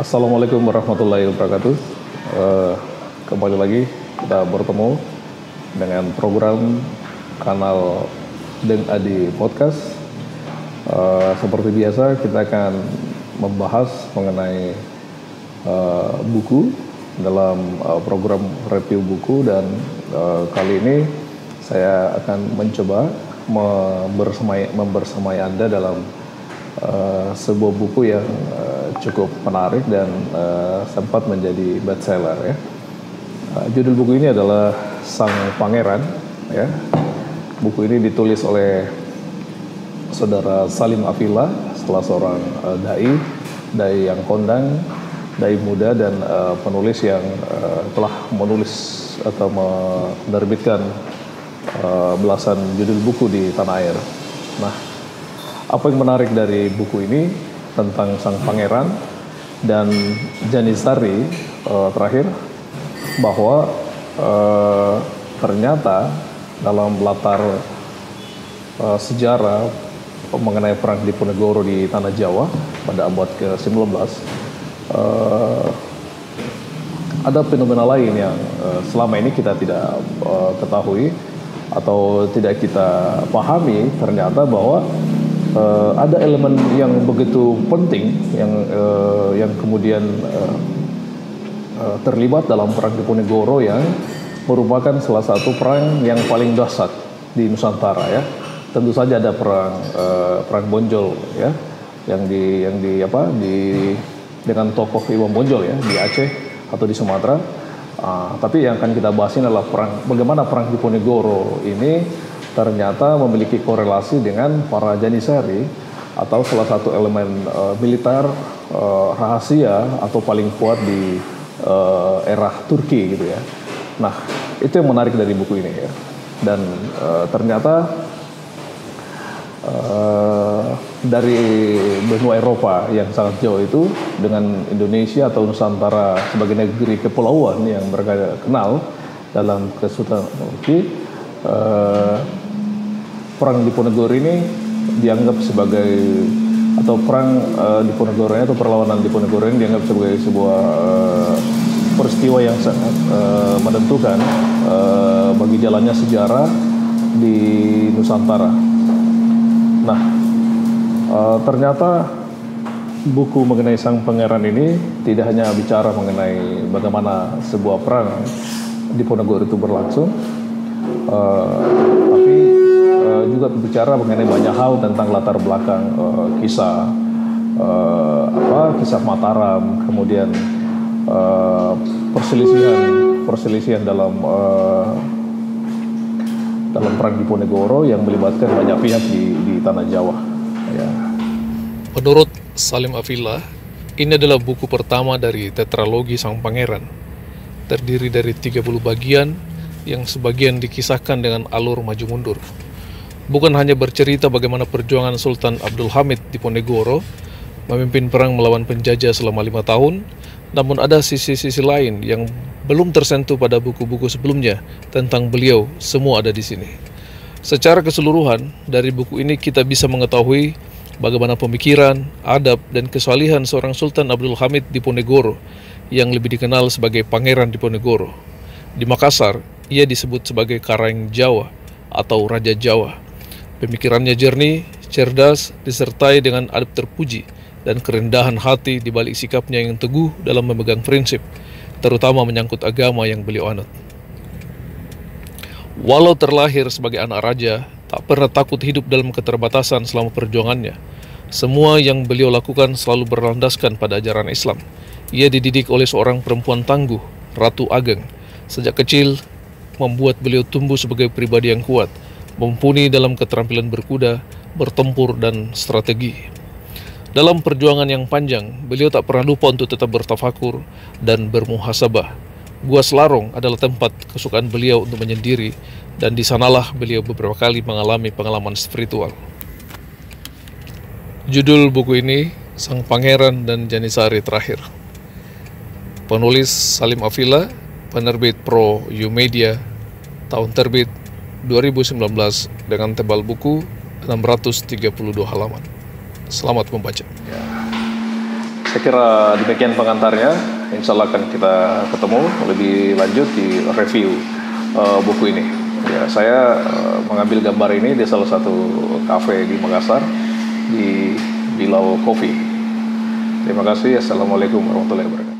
Assalamualaikum warahmatullahi wabarakatuh. Kembali lagi kita bertemu dengan program kanal Deng Adi Podcast. Seperti biasa kita akan membahas mengenai buku dalam program review buku, dan kali ini saya akan mencoba membersamai Anda dalam sebuah buku yang cukup menarik dan sempat menjadi bestseller ya. Judul buku ini adalah Sang Pangeran ya. Buku ini ditulis oleh saudara Salim Afillah, salah seorang dai yang kondang, dai muda, dan penulis yang telah menulis atau menerbitkan belasan judul buku di tanah air. Nah, apa yang menarik dari buku ini tentang Sang Pangeran dan Janitsari terakhir, bahwa ternyata dalam latar sejarah mengenai perang Diponegoro di tanah Jawa pada abad ke-19, ada fenomena lain yang selama ini kita tidak ketahui atau tidak kita pahami. Ternyata bahwa ada elemen yang begitu penting yang kemudian terlibat dalam perang Diponegoro, yang merupakan salah satu perang yang paling dahsyat di Nusantara ya. Tentu saja ada perang Bonjol ya, yang dengan tokoh Imam Bonjol ya di Aceh atau di Sumatera. Tapi yang akan kita bahas ini adalah bagaimana perang Diponegoro ini ternyata memiliki korelasi dengan para Janitsari atau salah satu elemen militer rahasia atau paling kuat di era Turki gitu ya. Nah, itu yang menarik dari buku ini ya. Dan ternyata dari benua Eropa yang sangat jauh itu, dengan Indonesia atau Nusantara sebagai negeri kepulauan yang mereka kenal dalam Kesultanan Turki, perang Diponegoro ini dianggap sebagai, atau perang Diponegoro atau perlawanan Diponegoro ini dianggap sebagai sebuah peristiwa yang sangat menentukan bagi jalannya sejarah di Nusantara. Nah, ternyata buku mengenai Sang Pangeran ini tidak hanya bicara mengenai bagaimana sebuah perang Diponegoro itu berlangsung, tapi juga berbicara mengenai banyak hal tentang latar belakang kisah Mataram, kemudian perselisihan dalam perang Diponegoro yang melibatkan banyak pihak di tanah Jawa ya. Menurut Salim Afillah, ini adalah buku pertama dari tetralogi Sang Pangeran. Terdiri dari 30 bagian yang sebagian dikisahkan dengan alur maju mundur. Bukan hanya bercerita bagaimana perjuangan Sultan Abdul Hamid Diponegoro memimpin perang melawan penjajah selama 5 tahun, namun ada sisi-sisi lain yang belum tersentuh pada buku-buku sebelumnya tentang beliau. Semua ada di sini. Secara keseluruhan, dari buku ini kita bisa mengetahui bagaimana pemikiran, adab, dan kesalihan seorang Sultan Abdul Hamid Diponegoro yang lebih dikenal sebagai Pangeran Diponegoro. Di Makassar, ia disebut sebagai Karang Jawa atau Raja Jawa. Pemikirannya jernih, cerdas, disertai dengan adab terpuji dan kerendahan hati di balik sikapnya yang teguh dalam memegang prinsip, terutama menyangkut agama yang beliau anut. Walau terlahir sebagai anak raja, tak pernah takut hidup dalam keterbatasan selama perjuangannya. Semua yang beliau lakukan selalu berlandaskan pada ajaran Islam. Ia dididik oleh seorang perempuan tangguh, Ratu Ageng. Sejak kecil, membuat beliau tumbuh sebagai pribadi yang kuat, mumpuni dalam keterampilan berkuda, bertempur, dan strategi. Dalam perjuangan yang panjang, beliau tak pernah lupa untuk tetap bertafakur dan bermuhasabah. Gua Selarong adalah tempat kesukaan beliau untuk menyendiri, dan di sanalah beliau beberapa kali mengalami pengalaman spiritual. Judul buku ini, Sang Pangeran dan Janitsari Terakhir. Penulis Salim Afillah, penerbit Pro Youmedia, tahun terbit 2019 dengan tebal buku 632 halaman. Selamat membaca. Saya kira demikian pengantarnya. Insya Allah akan kita ketemu lebih lanjut di review buku ini. Ya, saya mengambil gambar ini di salah satu kafe di Makassar, di Bilau Coffee. Terima kasih. Assalamualaikum warahmatullahi wabarakatuh.